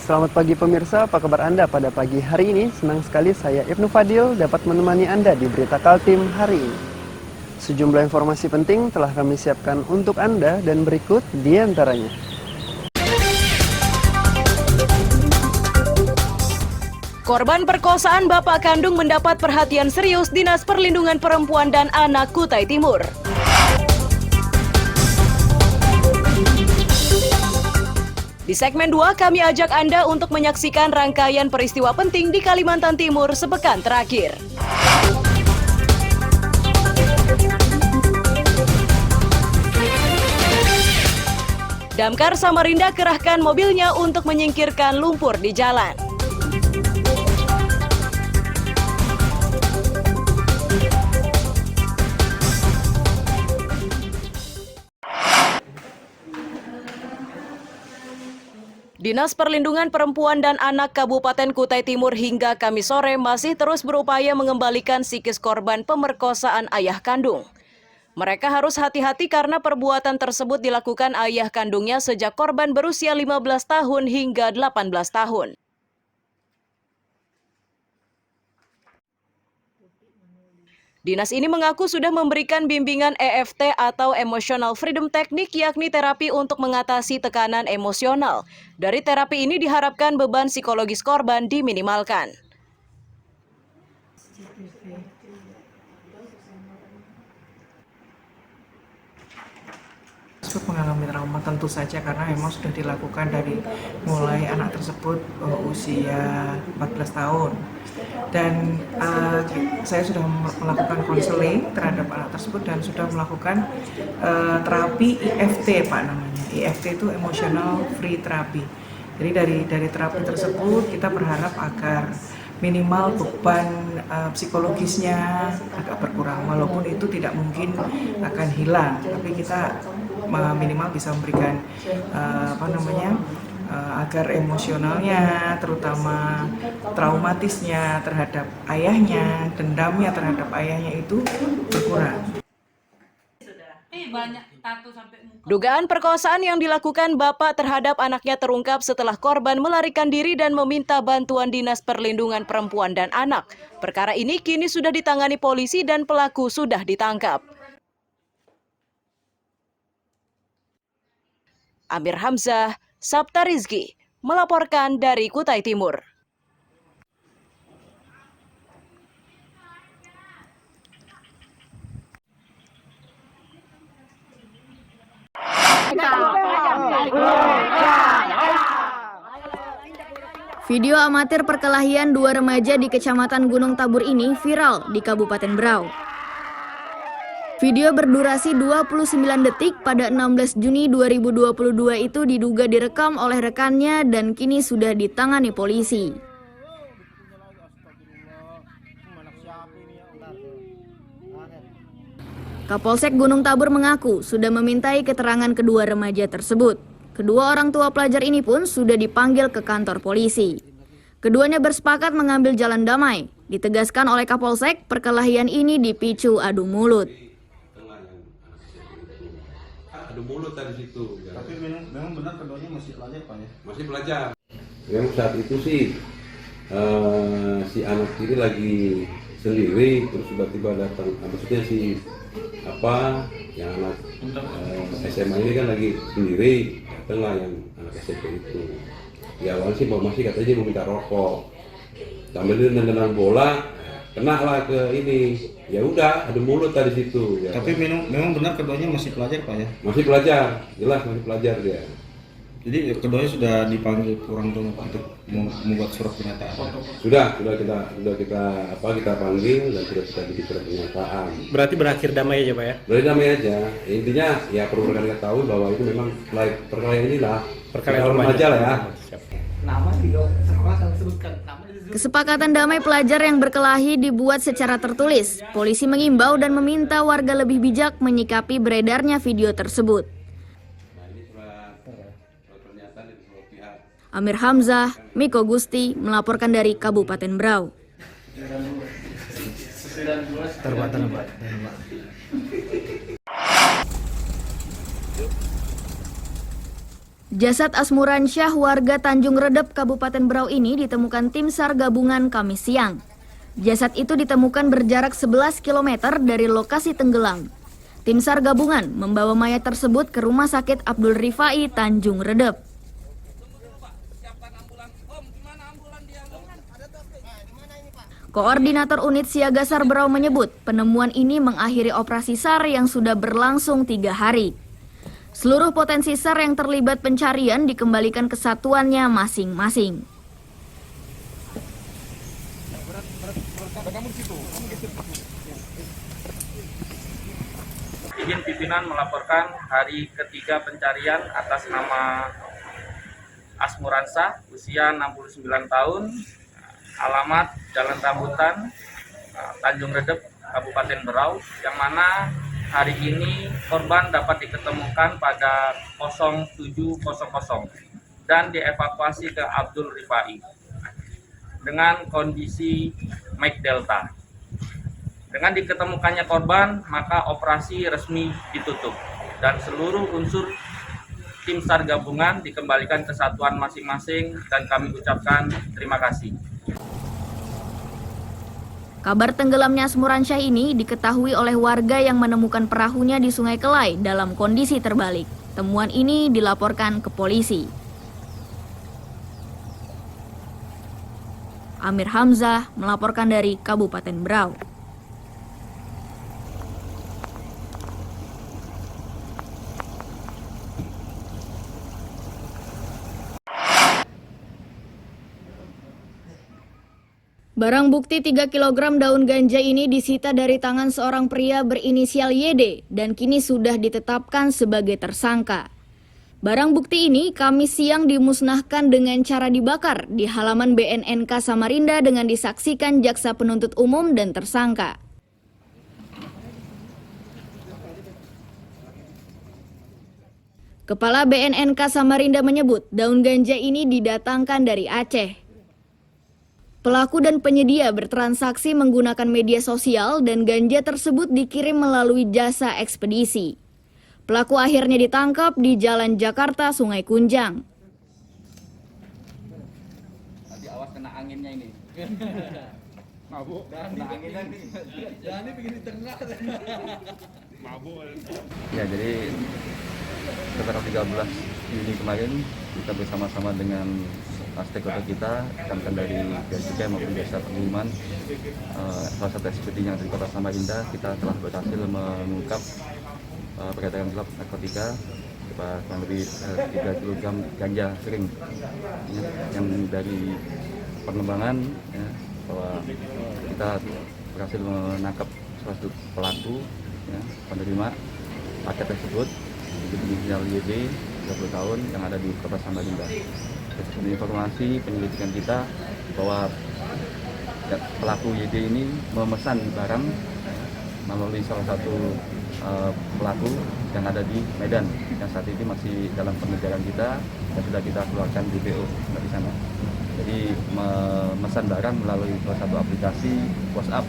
Selamat pagi pemirsa, apa kabar Anda pada pagi hari ini? Senang sekali saya Ibnu Fadil dapat menemani Anda di Berita Kaltim hari ini. Sejumlah informasi penting telah kami siapkan untuk Anda dan berikut di antaranya. Korban perkosaan bapak kandung mendapat perhatian serius Dinas Perlindungan Perempuan dan Anak Kutai Timur. Di segmen 2 kami ajak Anda untuk menyaksikan rangkaian peristiwa penting di Kalimantan Timur sepekan terakhir. Damkar Samarinda kerahkan mobilnya untuk menyingkirkan lumpur di jalan. Dinas Perlindungan Perempuan dan Anak Kabupaten Kutai Timur hingga Kamis sore masih terus berupaya mengembalikan psikis korban pemerkosaan ayah kandung. Mereka harus hati-hati karena perbuatan tersebut dilakukan ayah kandungnya sejak korban berusia 15 tahun hingga 18 tahun. Dinas ini mengaku sudah memberikan bimbingan EFT atau Emotional Freedom Technique, yakni terapi untuk mengatasi tekanan emosional. Dari terapi ini diharapkan beban psikologis korban diminimalkan. Mengalami trauma tentu saja karena memang sudah dilakukan dari mulai anak tersebut usia 14 tahun dan saya sudah melakukan konseling terhadap anak tersebut dan sudah melakukan terapi EFT Pak namanya. EFT itu Emotional Free Therapy. Jadi dari terapi tersebut kita berharap agar minimal beban psikologisnya agak berkurang, walaupun itu tidak mungkin akan hilang, tapi kita minimal bisa memberikan agar emosionalnya, terutama traumatisnya terhadap ayahnya, dendamnya terhadap ayahnya itu berkurang. Dugaan perkosaan yang dilakukan bapak terhadap anaknya terungkap setelah korban melarikan diri dan meminta bantuan Dinas Perlindungan Perempuan dan Anak. Perkara ini kini sudah ditangani polisi dan pelaku sudah ditangkap. Amir Hamzah, Sabta Rizky, melaporkan dari Kutai Timur. Video amatir perkelahian dua remaja di Kecamatan Gunung Tabur ini viral di Kabupaten Berau. Video berdurasi 29 detik pada 16 Juni 2022 itu diduga direkam oleh rekannya dan kini sudah ditangani polisi. Kapolsek Gunung Tabur mengaku sudah memintai keterangan kedua remaja tersebut. Kedua orang tua pelajar ini pun sudah dipanggil ke kantor polisi. Keduanya bersepakat mengambil jalan damai. Ditegaskan oleh Kapolsek, perkelahian ini dipicu adu mulut. Adu mulut tadi situ. Ya. Tapi memang benar keduanya masih belajar Pak ya? Masih belajar. Memang saat itu sih si anak kiri lagi sendiri, terus tiba-tiba datang. Maksudnya si yang anak SMA ini kan lagi sendiri, datanglah yang anak SMP itu. Di awal sih masih katanya dia mau minta rokok. Sambil dia nendang bola, kena lah ke ini. Ya udah, ada mulut tadi situ. Ya. Tapi memang benar keduanya masih pelajar Pak ya? Masih pelajar, jelas masih pelajar dia. Jadi keduanya sudah dipanggil orang tua untuk membuat surat pernyataan. Sudah kita panggil dan sudah kita bikin surat pernyataan. Berarti berakhir damai aja Pak ya? Berakhir damai aja. Intinya ya perlu rekan ketahui bahwa itu memang perkelahian inilah perkelahian remaja lah ya. Nama juga akan disebutkan. Kesepakatan damai pelajar yang berkelahi dibuat secara tertulis. Polisi mengimbau dan meminta warga lebih bijak menyikapi beredarnya video tersebut. Amir Hamzah, Miko Gusti melaporkan dari Kabupaten Berau. Jasad Asmuransyah warga Tanjung Redep, Kabupaten Berau ini ditemukan tim SAR gabungan Kamis siang. Jasad itu ditemukan berjarak 11 km dari lokasi tenggelam. Tim SAR gabungan membawa mayat tersebut ke Rumah Sakit Abdul Rifai, Tanjung Redep. Koordinator Unit Siaga SAR Berau menyebut penemuan ini mengakhiri operasi SAR yang sudah berlangsung 3 hari. Seluruh potensi SAR yang terlibat pencarian dikembalikan ke satuannya masing-masing. Izin pimpinan melaporkan hari ketiga pencarian atas nama Asmuransyah, usia 69 tahun, alamat Jalan Rambutan, Tanjung Redep, Kabupaten Berau, yang mana hari ini korban dapat diketemukan pada 07.00 dan dievakuasi ke Abdul Rifai dengan kondisi Mike Delta. Dengan diketemukannya korban, maka operasi resmi ditutup dan seluruh unsur tim SAR gabungan dikembalikan ke satuan masing-masing dan kami ucapkan terima kasih. Kabar tenggelamnya Asmuransyah ini diketahui oleh warga yang menemukan perahunya di Sungai Kelai dalam kondisi terbalik. Temuan ini dilaporkan ke polisi. Amir Hamzah melaporkan dari Kabupaten Berau. Barang bukti 3 kg daun ganja ini disita dari tangan seorang pria berinisial YD dan kini sudah ditetapkan sebagai tersangka. Barang bukti ini Kamis siang dimusnahkan dengan cara dibakar di halaman BNNK Samarinda dengan disaksikan jaksa penuntut umum dan tersangka. Kepala BNNK Samarinda menyebut daun ganja ini didatangkan dari Aceh. Pelaku dan penyedia bertransaksi menggunakan media sosial dan ganja tersebut dikirim melalui jasa ekspedisi. Pelaku akhirnya ditangkap di Jalan Jakarta Sungai Kunjang. Tadi awas kena anginnya ini. Mabuk. Kena anginnya nih. Ya ini bikin di tengah. Mabuk. Ya jadi sekitar 13 Juni kemarin kita bersama-sama dengan stakeholder kita, rekan-rekan dari Bea Cukai maupun Jasa Pengiriman, salah satu ekspedisi yang dari Kota Samarinda, kita telah berhasil mengungkap peredaran gelap narkotika kurang lebih 3 kg ganja kering yang dari pengembangan ya, bahwa kita berhasil menangkap salah satu pelaku ya, penerima paket tersebut berinisial YD 30 tahun yang ada di Kota Samarinda. Berdasarkan informasi penyelidikan kita bahwa pelaku YD ini memesan barang melalui salah satu pelaku yang ada di Medan yang saat ini masih dalam pengejaran kita dan sudah kita keluarkan DPO di sana. Jadi memesan barang melalui salah satu aplikasi WhatsApp.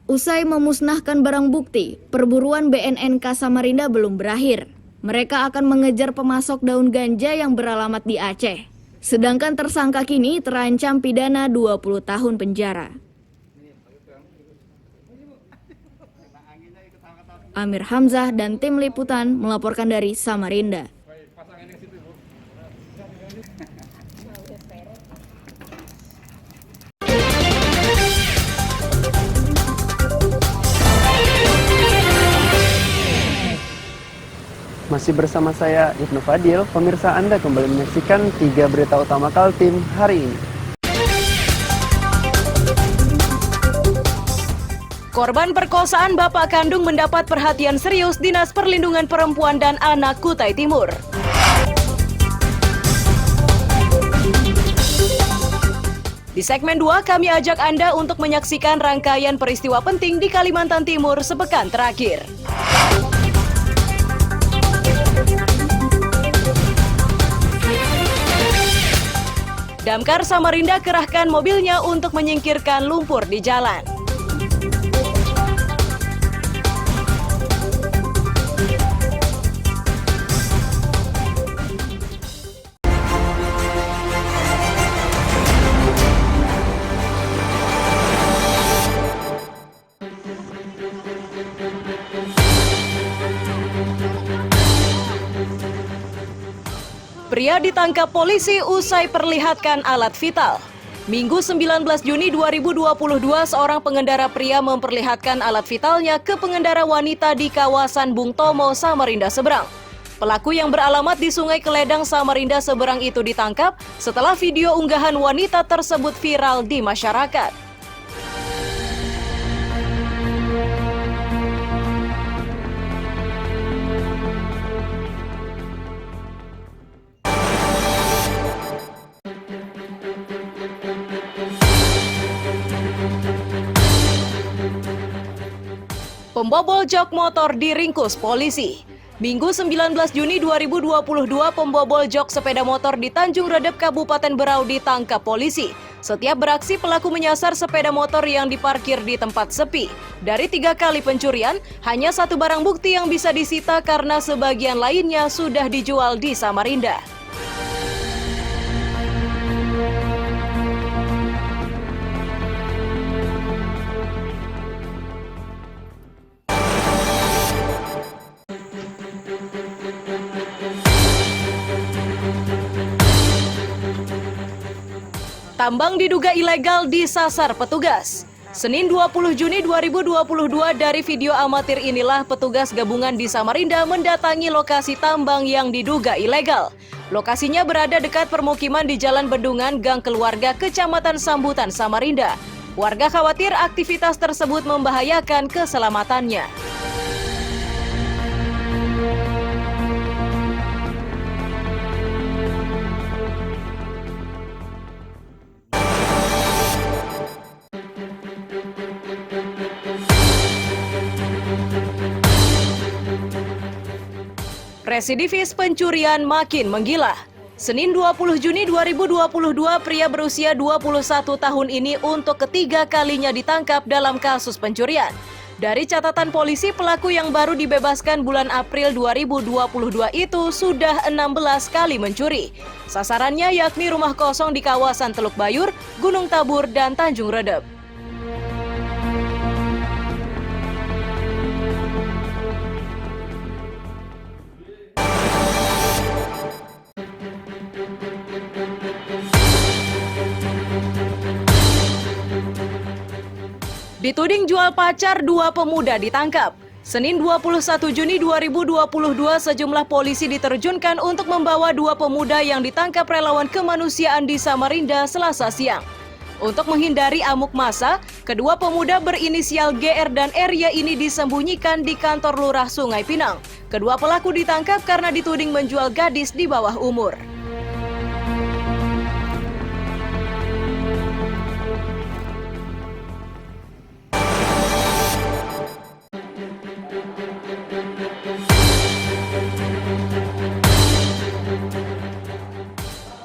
Usai memusnahkan barang bukti, perburuan BNNK Samarinda belum berakhir. Mereka akan mengejar pemasok daun ganja yang beralamat di Aceh. Sedangkan tersangka kini terancam pidana 20 tahun penjara. Amir Hamzah dan tim liputan melaporkan dari Samarinda. Masih bersama saya Ibnu Fadil, pemirsa Anda kembali menyaksikan 3 berita utama Kaltim hari ini. Korban perkosaan bapak kandung mendapat perhatian serius Dinas Perlindungan Perempuan dan Anak Kutai Timur. Di segmen 2 kami ajak Anda untuk menyaksikan rangkaian peristiwa penting di Kalimantan Timur sepekan terakhir. Damkar Samarinda kerahkan mobilnya untuk menyingkirkan lumpur di jalan. Pria ditangkap polisi usai perlihatkan alat vital. Minggu 19 Juni 2022, seorang pengendara pria memperlihatkan alat vitalnya ke pengendara wanita di kawasan Bung Tomo, Samarinda Seberang. Pelaku yang beralamat di Sungai Keledang, Samarinda Seberang itu ditangkap setelah video unggahan wanita tersebut viral di masyarakat. Pembobol jok motor diringkus polisi. Minggu 19 Juni 2022, pembobol jok sepeda motor di Tanjung Redep, Kabupaten Berau ditangkap polisi. Setiap beraksi, pelaku menyasar sepeda motor yang diparkir di tempat sepi. Dari 3 kali pencurian, hanya 1 barang bukti yang bisa disita karena sebagian lainnya sudah dijual di Samarinda. Tambang diduga ilegal disasar petugas. Senin 20 Juni 2022, dari video amatir inilah petugas gabungan di Samarinda mendatangi lokasi tambang yang diduga ilegal. Lokasinya berada dekat permukiman di Jalan Bendungan, Gang Keluarga, Kecamatan Sambutan, Samarinda. Warga khawatir aktivitas tersebut membahayakan keselamatannya. Residivis pencurian makin menggila. Senin 20 Juni 2022, pria berusia 21 tahun ini untuk ketiga kalinya ditangkap dalam kasus pencurian. Dari catatan polisi, pelaku yang baru dibebaskan bulan April 2022 itu sudah 16 kali mencuri. Sasarannya yakni rumah kosong di kawasan Teluk Bayur, Gunung Tabur, dan Tanjung Redep. Dituding jual pacar, 2 pemuda ditangkap. Senin 21 Juni 2022, sejumlah polisi diterjunkan untuk membawa 2 pemuda yang ditangkap relawan kemanusiaan di Samarinda Selasa siang. Untuk menghindari amuk massa, kedua pemuda berinisial GR dan RY ini disembunyikan di kantor Lurah Sungai Pinang. Kedua pelaku ditangkap karena dituding menjual gadis di bawah umur.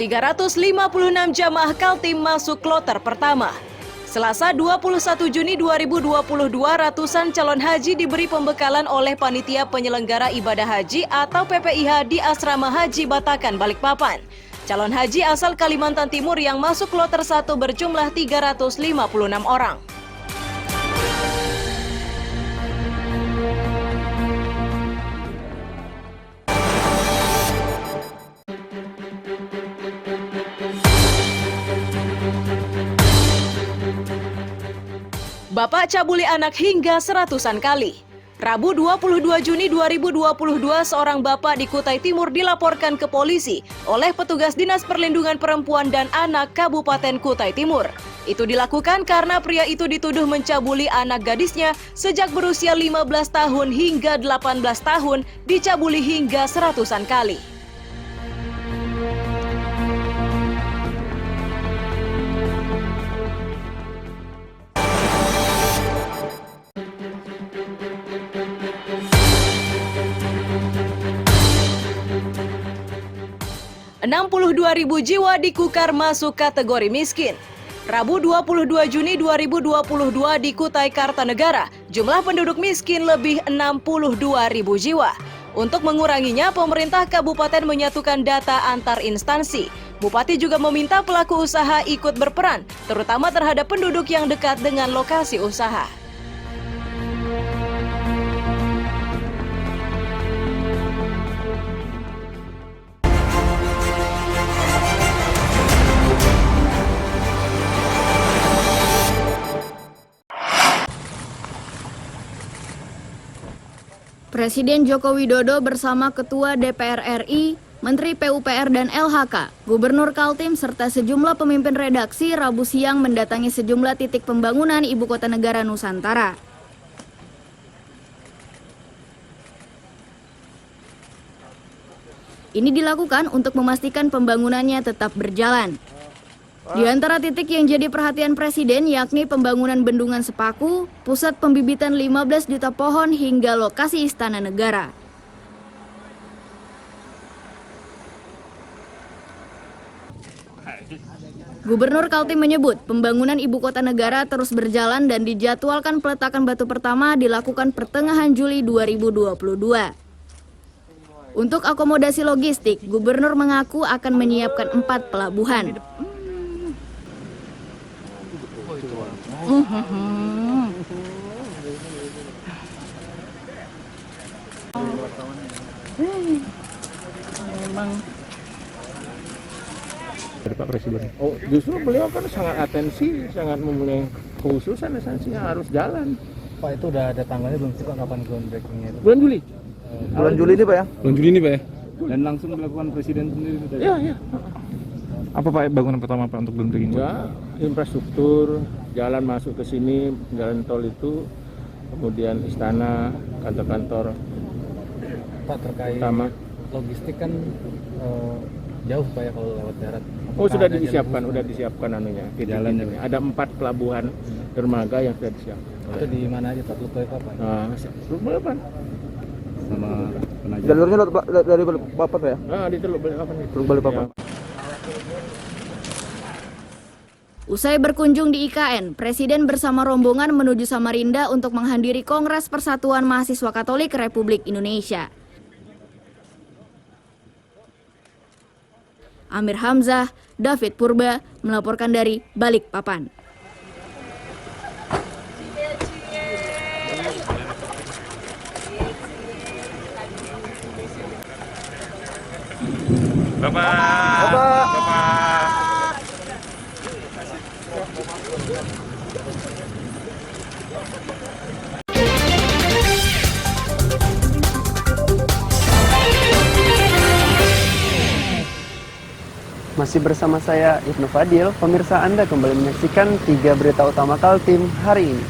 ...356 jamaah Kaltim masuk kloter pertama. Selasa 21 Juni 2022, ratusan calon haji diberi pembekalan oleh Panitia Penyelenggara Ibadah Haji atau PPIH di Asrama Haji Batakan, Balikpapan. Calon haji asal Kalimantan Timur yang masuk kloter 1 berjumlah 356 orang. Bapak cabuli anak hingga 100-an kali. Rabu 22 Juni 2022, seorang bapak di Kutai Timur dilaporkan ke polisi oleh petugas Dinas Perlindungan Perempuan dan Anak Kabupaten Kutai Timur. Itu dilakukan karena pria itu dituduh mencabuli anak gadisnya sejak berusia 15 tahun hingga 18 tahun, dicabuli hingga 100-an kali. ribu jiwa dikukar masuk kategori miskin. Rabu 22 Juni 2022 di Kutai Kartanegara, jumlah penduduk miskin lebih 62.000 jiwa. Untuk menguranginya, pemerintah kabupaten menyatukan data antar instansi. Bupati juga meminta pelaku usaha ikut berperan, terutama terhadap penduduk yang dekat dengan lokasi usaha. Presiden Joko Widodo bersama Ketua DPR RI, Menteri PUPR dan LHK, Gubernur Kaltim serta sejumlah pemimpin redaksi Rabu siang mendatangi sejumlah titik pembangunan Ibu Kota Negara Nusantara. Ini dilakukan untuk memastikan pembangunannya tetap berjalan. Di antara titik yang jadi perhatian Presiden yakni pembangunan Bendungan Sepaku, pusat pembibitan 15 juta pohon hingga lokasi Istana Negara. Gubernur Kaltim menyebut pembangunan Ibu Kota Negara terus berjalan dan dijadwalkan peletakan batu pertama dilakukan pertengahan Juli 2022. Untuk akomodasi logistik, Gubernur mengaku akan menyiapkan 4 pelabuhan. Dari Pak Presiden. Oh, justru beliau kan sangat atensi, sangat mempunyai khususan esensinya harus jalan. Pak, itu udah ada tanggalnya belum sih Pak kapan groundbreakingnya itu? Bulan Juli. Bulan Juli ini Pak ya? Bulan Juli ini Pak ya. Dan langsung dilakukan Presiden sendiri itu tadi? Iya. Apa Pak bangunan pertama Pak untuk groundbreaking? Ya, infrastruktur, jalan masuk ke sini, jalan tol itu, kemudian istana, kantor-kantor. Pak, terkait utama. Logistik kan jauh Pak ya kalau lewat darat. Oh, sudah disiapkan anunya. Jalannya. Ada 4 pelabuhan dermaga yang sudah disiapkan. Itu di mana aja Pak? Teluk Balikpapan? Teluk Balikpapan. Sama Penajam. Jalurnya dari Balikpapan ya? Di Teluk Balikpapan. Teluk Balikpapan. Usai berkunjung di IKN, Presiden bersama rombongan menuju Samarinda untuk menghadiri Kongres Persatuan Mahasiswa Katolik Republik Indonesia. Amir Hamzah, David Purba melaporkan dari Balikpapan. Bapak. Masih bersama saya Ibnu Fadil, pemirsa Anda kembali menyaksikan 3 berita utama Kaltim hari ini.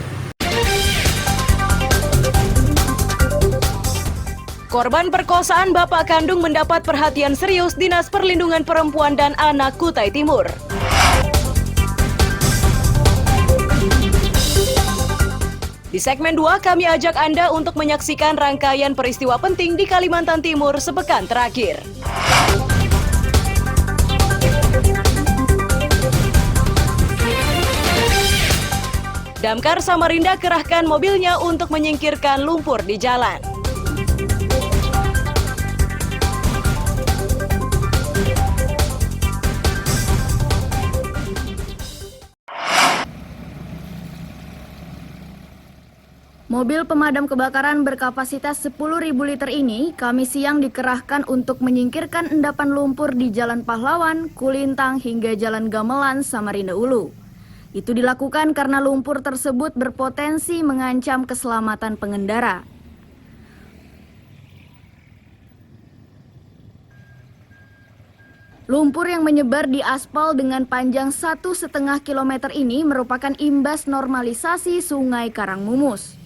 Korban perkosaan bapak kandung mendapat perhatian serius Dinas Perlindungan Perempuan dan Anak Kutai Timur. Di segmen 2 kami ajak Anda untuk menyaksikan rangkaian peristiwa penting di Kalimantan Timur sepekan terakhir. Damkar Samarinda kerahkan mobilnya untuk menyingkirkan lumpur di jalan. Mobil pemadam kebakaran berkapasitas 10.000 liter ini Kamis siang dikerahkan untuk menyingkirkan endapan lumpur di Jalan Pahlawan, Kulintang hingga Jalan Gamelan, Samarinda Ulu. Itu dilakukan karena lumpur tersebut berpotensi mengancam keselamatan pengendara. Lumpur yang menyebar di aspal dengan panjang 1,5 km ini merupakan imbas normalisasi Sungai Karangmumus.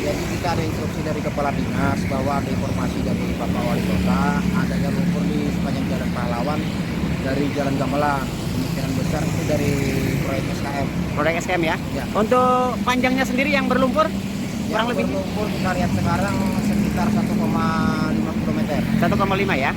Jadi kita ada instruksi dari Kepala Dinas bahwa ada informasi dari Bapak Wali Kota adanya lumpur di sepanjang Jalan Pahlawan dari Jalan Gamelan. Kemungkinan besar itu dari proyek SKM. Proyek SKM ya? Ya. Untuk panjangnya sendiri yang berlumpur? Kurang lebih? Berlumpur kita lihat sekarang sekitar 1,5 km. 1,5 ya?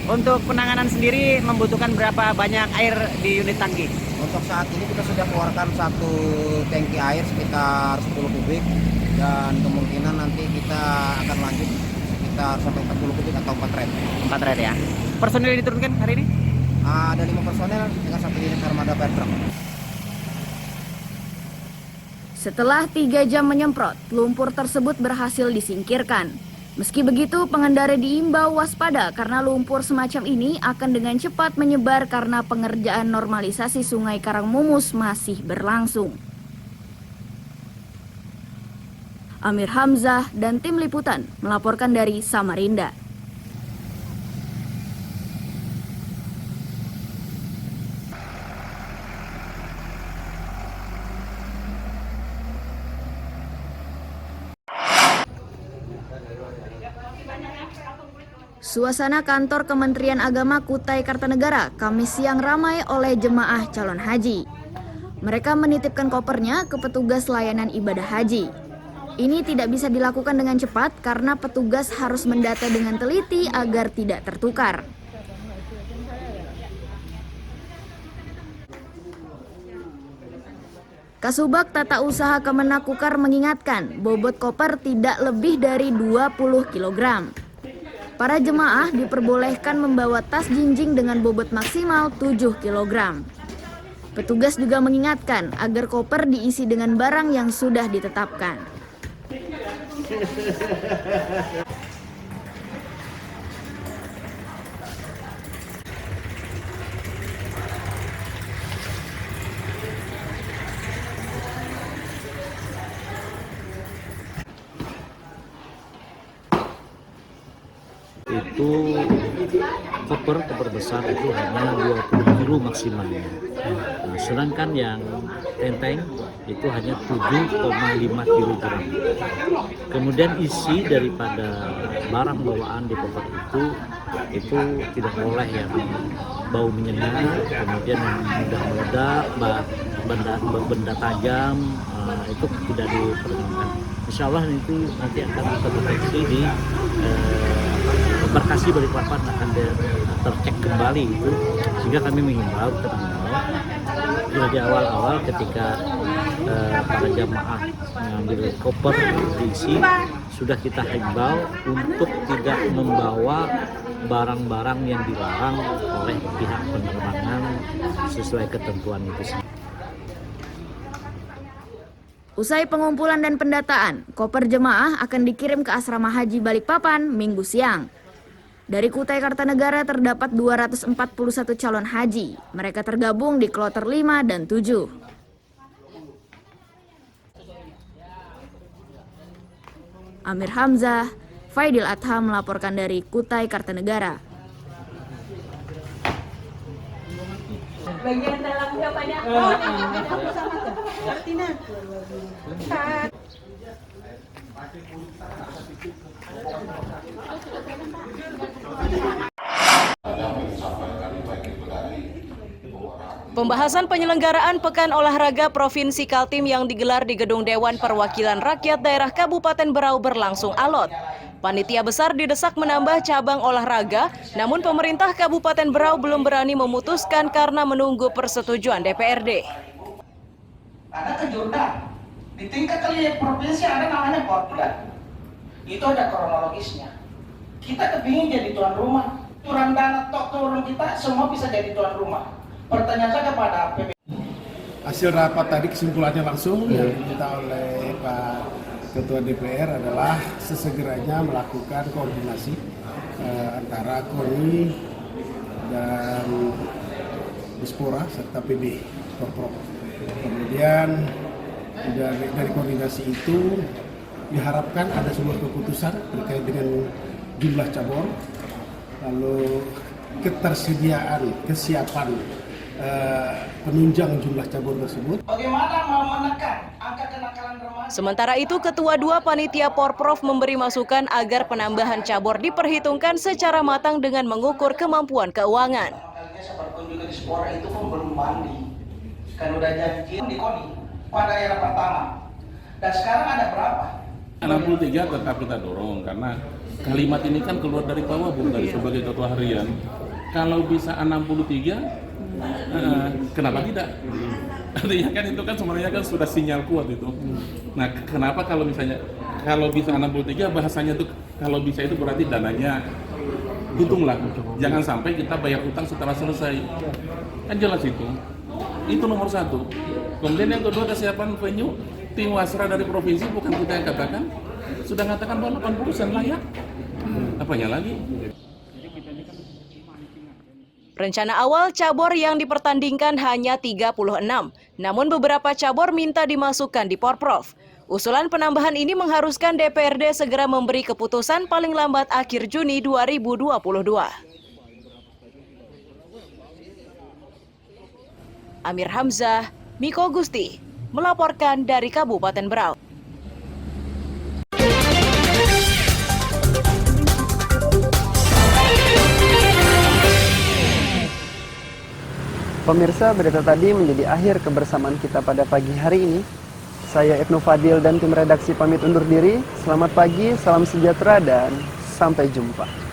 Untuk penanganan sendiri membutuhkan berapa banyak air di unit tangki? Untuk saat ini kita sudah keluarkan 1 tangki air sekitar 10 kubik. Dan kemungkinan nanti kita akan lanjut sekitar sampai 40 kubik atau 4 red. 4 red ya. Personil yang diturunkan hari ini? Ada 5 personel dengan 1 unit armada fire truck. Setelah 3 jam menyemprot, lumpur tersebut berhasil disingkirkan. Meski begitu, pengendara diimbau waspada karena lumpur semacam ini akan dengan cepat menyebar karena pengerjaan normalisasi Sungai Karangmumus masih berlangsung. Amir Hamzah dan tim liputan melaporkan dari Samarinda. Suasana kantor Kementerian Agama Kutai Kartanegara Kamis siang ramai oleh jemaah calon haji. Mereka menitipkan kopernya ke petugas layanan ibadah haji. Ini tidak bisa dilakukan dengan cepat karena petugas harus mendata dengan teliti agar tidak tertukar. Kasubag Tata Usaha Kemenak Kukar mengingatkan bobot koper tidak lebih dari 20 kg. Para jemaah diperbolehkan membawa tas jinjing dengan bobot maksimal 7 kg. Petugas juga mengingatkan agar koper diisi dengan barang yang sudah ditetapkan. Itu koper besar itu hanya 20 kilo maksimalnya. Nah, sedangkan yang tenteng itu hanya 7,5 kg. Kemudian isi daripada barang bawaan di koper itu tidak boleh yang bau menyengat, kemudian yang mudah meledak, benda tajam, itu tidak diperkenankan. Insya Allah itu nanti akan terdeteksi di Embarkasi Balikpapan akan tercek kembali itu, sehingga kami mengimbau di awal-awal ketika para jamaah mengambil koper diisi, sudah kita himbau untuk tidak membawa barang-barang yang dilarang oleh pihak penerbangan sesuai ketentuan itu sendiri. Usai pengumpulan dan pendataan, koper jemaah akan dikirim ke Asrama Haji Balikpapan Minggu siang. Dari Kutai Kartanegara terdapat 241 calon haji. Mereka tergabung di kloter 5 dan 7. Amir Hamzah, Faidil Adham melaporkan dari Kutai Kartanegara. Bagian dalamnya banyak. Pembahasan penyelenggaraan Pekan Olahraga Provinsi Kaltim yang digelar di Gedung Dewan Perwakilan Rakyat Daerah Kabupaten Berau berlangsung alot. Panitia besar didesak menambah cabang olahraga, namun pemerintah Kabupaten Berau belum berani memutuskan karena menunggu persetujuan DPRD. Ada kejurnas, di tingkat provinsi ada namanya Portland. Itu ada kronologisnya. Kita kepingin jadi tuan rumah, turun dana turun kita semua bisa jadi tuan rumah. Pertanyaan saya kepada PB. Hasil rapat tadi kesimpulannya langsung yang diminta oleh Pak Ketua DPR adalah sesegeranya melakukan koordinasi antara KONI dan Dispora serta PB Porprov. Kemudian dari koordinasi itu diharapkan ada sebuah keputusan terkait dengan jumlah cabur, lalu ketersediaan, kesiapan penunjang jumlah cabur tersebut. Bagaimana mau menekan angka kenakalan remaja? Sementara itu, Ketua 2 Panitia Porprov memberi masukan agar penambahan cabur diperhitungkan secara matang dengan mengukur kemampuan keuangan. Seperti juga di Spora itu pun belum mandi. Kan udah janji di KONI pada era pertama. Dan sekarang ada berapa? 63 tetap kita dorong karena kalimat ini kan keluar dari Pak Wabung dari sebagai ketua harian. Kalau bisa 63, kenapa tidak? Artinya kan itu kan sebenarnya kan sudah sinyal kuat itu. Nah, kenapa kalau misalnya kalau bisa 63 bahasanya tuh kalau bisa itu berarti dananya hitunglah. Jangan sampai kita bayar utang setelah selesai. Kan jelas itu. Itu nomor satu. Kemudian yang kedua kesiapan venue, tim wasra dari provinsi bukan kita yang katakan. sudah mengatakan bahwa 80% layak. Apanya lagi? Rencana awal cabur yang dipertandingkan hanya 36, namun beberapa cabur minta dimasukkan di Porprov. Usulan penambahan ini mengharuskan DPRD segera memberi keputusan paling lambat akhir Juni 2022. Amir Hamzah, Miko Gusti, melaporkan dari Kabupaten Berau. Pemirsa, berita tadi menjadi akhir kebersamaan kita pada pagi hari ini. Saya Ibnu Fadil dan tim redaksi pamit undur diri. Selamat pagi, salam sejahtera, dan sampai jumpa.